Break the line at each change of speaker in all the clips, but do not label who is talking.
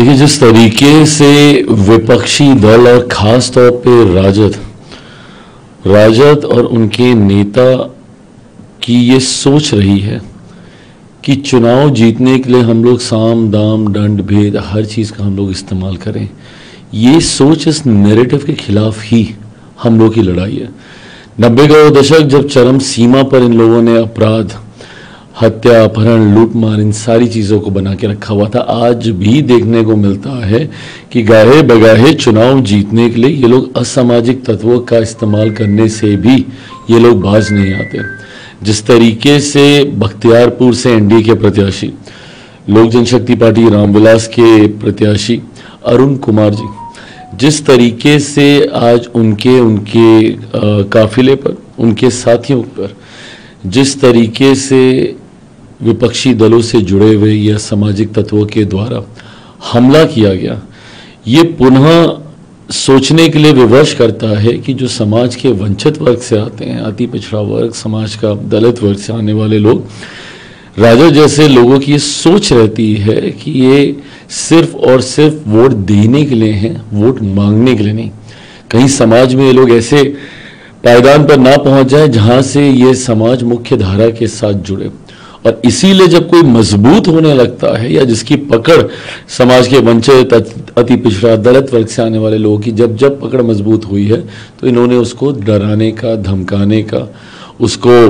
देखिए, जिस तरीके से विपक्षी दल और खास तौर पे राजद और उनके नेता की ये सोच रही है कि चुनाव जीतने के लिए हम लोग साम दाम दंड भेद हर चीज़ का हम लोग इस्तेमाल करें, ये सोच इस नैरेटिव के खिलाफ ही हम लोग की लड़ाई है। 90 का वो दशक जब चरम सीमा पर इन लोगों ने अपराध, हत्या, अपहरण, लूटमार, इन सारी चीज़ों को बना के रखा हुआ था, आज भी देखने को मिलता है कि गाहे बगाहे चुनाव जीतने के लिए ये लोग असामाजिक तत्वों का इस्तेमाल करने से भी ये लोग बाज नहीं आते। जिस तरीके से बख्तियारपुर से एनडीए के प्रत्याशी, लोक जनशक्ति पार्टी रामविलास के प्रत्याशी अरुण कुमार जी, जिस तरीके से आज उनके काफिले पर, उनके साथियों पर जिस तरीके से विपक्षी दलों से जुड़े हुए या सामाजिक तत्वों के द्वारा हमला किया गया, ये पुनः सोचने के लिए विवश करता है कि जो समाज के वंचित वर्ग से आते हैं, अति पिछड़ा वर्ग, समाज का दलित वर्ग से आने वाले लोग, राजद जैसे लोगों की ये सोच रहती है कि ये सिर्फ और सिर्फ वोट देने के लिए हैं, वोट मांगने के लिए नहीं। कहीं समाज में ये लोग ऐसे पायदान पर ना पहुंच जाए जहां से ये समाज मुख्य धारा के साथ जुड़े। और इसीलिए जब कोई मजबूत होने लगता है या जिसकी पकड़ समाज के वंचित, अति पिछड़ा, दलित वर्ग से आने वाले लोगों की जब पकड़ मजबूत हुई है, तो इन्होंने उसको डराने का, धमकाने का, उसको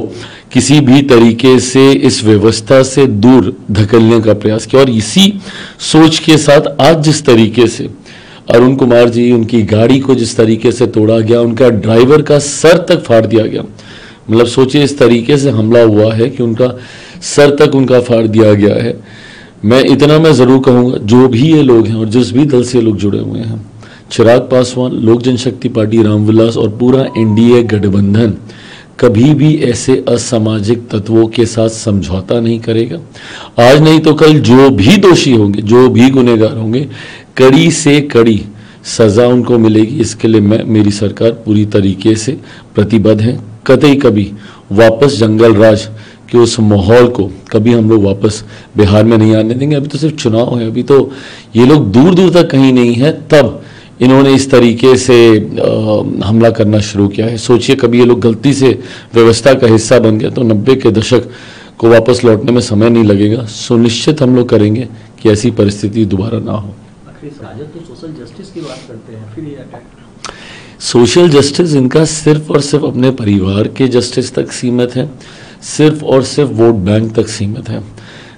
किसी भी तरीके से इस व्यवस्था से दूर धकेलने का प्रयास किया। और इसी सोच के साथ आज जिस तरीके से अरुण कुमार जी, उनकी गाड़ी को जिस तरीके से तोड़ा गया, उनका ड्राइवर का सर तक फाड़ दिया गया, मतलब सोचिए इस तरीके से हमला हुआ है कि उनका सर तक उनका फाड़ दिया गया है। मैं ज़रूर कहूँगा, जो भी ये लोग हैं और जिस भी दल से ये लोग जुड़े हुए हैं, चिराग पासवान, लोक जनशक्ति पार्टी रामविलास और पूरा एनडीए गठबंधन कभी भी ऐसे असामाजिक तत्वों के साथ समझौता नहीं करेगा। आज नहीं तो कल जो भी दोषी होंगे, जो भी गुनहगार होंगे, कड़ी से कड़ी सजा उनको मिलेगी। इसके लिए मेरी सरकार पूरी तरीके से प्रतिबद्ध है। कतई कभी वापस जंगल राज के उस माहौल को कभी हम लोग वापस बिहार में नहीं आने देंगे। अभी तो सिर्फ चुनाव है, अभी तो ये लोग दूर दूर तक कहीं नहीं है, तब इन्होंने इस तरीके से हमला करना शुरू किया है। सोचिए कभी ये लोग गलती से व्यवस्था का हिस्सा बन गया तो 90 के दशक को वापस लौटने में समय नहीं लगेगा। सुनिश्चित हम लोग करेंगे कि ऐसी परिस्थिति दोबारा ना हो।
राजद तो सोशल जस्टिस की बात करते हैं, फिर ये अटैक।
सोशल जस्टिस इनका सिर्फ और सिर्फ अपने परिवार के जस्टिस तक सीमित है, सिर्फ और सिर्फ वोट बैंक तक सीमित है।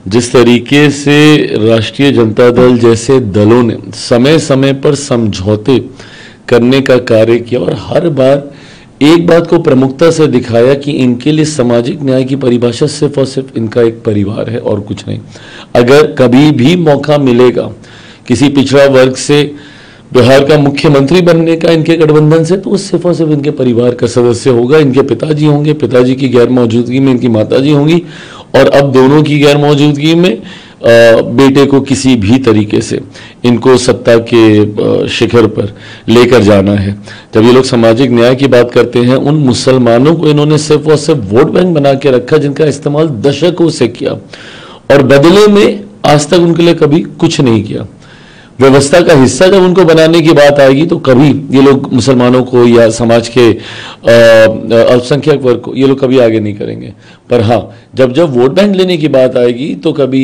जिस तरीके से राष्ट्रीय जनता दल जैसे दलों ने समय समय पर समझौते करने का कार्य किया और हर बार एक बात को प्रमुखता से दिखाया कि इनके लिए सामाजिक न्याय की परिभाषा सिर्फ और सिर्फ इनका एक परिवार है और कुछ नहीं। अगर कभी भी मौका मिलेगा किसी पिछड़ा वर्ग से बिहार का मुख्यमंत्री बनने का इनके गठबंधन से, तो वो सिर्फ और सिर्फ इनके परिवार का सदस्य होगा। इनके पिताजी होंगे, पिताजी की गैर मौजूदगी में इनकी माताजी होंगी, और अब दोनों की गैर मौजूदगी में बेटे को किसी भी तरीके से इनको सत्ता के शिखर पर लेकर जाना है। जब ये लोग सामाजिक न्याय की बात करते हैं, उन मुसलमानों को इन्होंने सिर्फ और सिर्फ वोट बैंक बना के रखा जिनका इस्तेमाल दशकों से किया, और बदले में आज तक उनके लिए कभी कुछ नहीं किया। व्यवस्था का हिस्सा जब उनको बनाने की बात आएगी तो कभी ये लोग मुसलमानों को या समाज के अल्पसंख्यक वर्ग को ये लोग कभी आगे नहीं करेंगे। पर हाँ, जब जब वोट बैंक लेने की बात आएगी तो कभी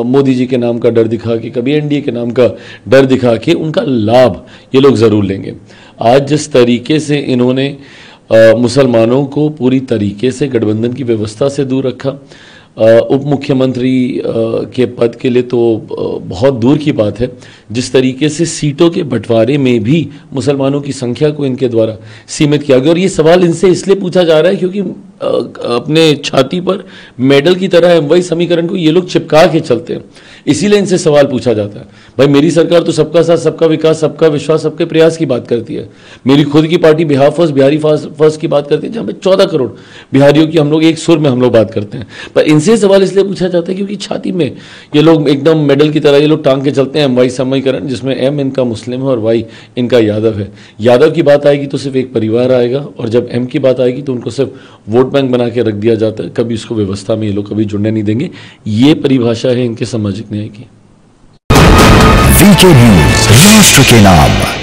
मोदी जी के नाम का डर दिखा के, कभी एनडीए के नाम का डर दिखा के उनका लाभ ये लोग जरूर लेंगे। आज जिस तरीके से इन्होंने मुसलमानों को पूरी तरीके से गठबंधन की व्यवस्था से दूर रखा, उप मुख्यमंत्री के पद के लिए तो बहुत दूर की बात है। जिस तरीके से सीटों के बंटवारे में भी मुसलमानों की संख्या को इनके द्वारा सीमित किया गया, और ये सवाल इनसे इसलिए पूछा जा रहा है क्योंकि अपने छाती पर मेडल की तरह वही समीकरण को ये लोग चिपका के चलते हैं, इसीलिए इनसे सवाल पूछा जाता है। भाई मेरी सरकार तो सबका साथ, सबका विकास, सबका विश्वास, सबके प्रयास की बात करती है। मेरी खुद की party Bihar first, Bihari first की बात करती है, जहाँ पे 14 करोड़ बिहारियों की हम लोग एक सुर में हम लोग बात करते हैं। पर इनसे सवाल इसलिए पूछा जाता है क्योंकि छाती में ये लोग एकदम मेडल की तरह ये लोग टांग के चलते हैं वाई समीकरण, जिसमें एम इनका मुस्लिम है और वाई इनका यादव है। यादव की बात आएगी तो सिर्फ एक परिवार आएगा, और जब एम की बात आएगी तो उनको सिर्फ वोट बैंक बना के रख दिया जाता है। कभी उसको व्यवस्था में ये लोग कभी जुड़ने नहीं देंगे। ये परिभाषा है इनके सामाजिक न्याय की।
वीके न्यूज, राष्ट्र के नाम।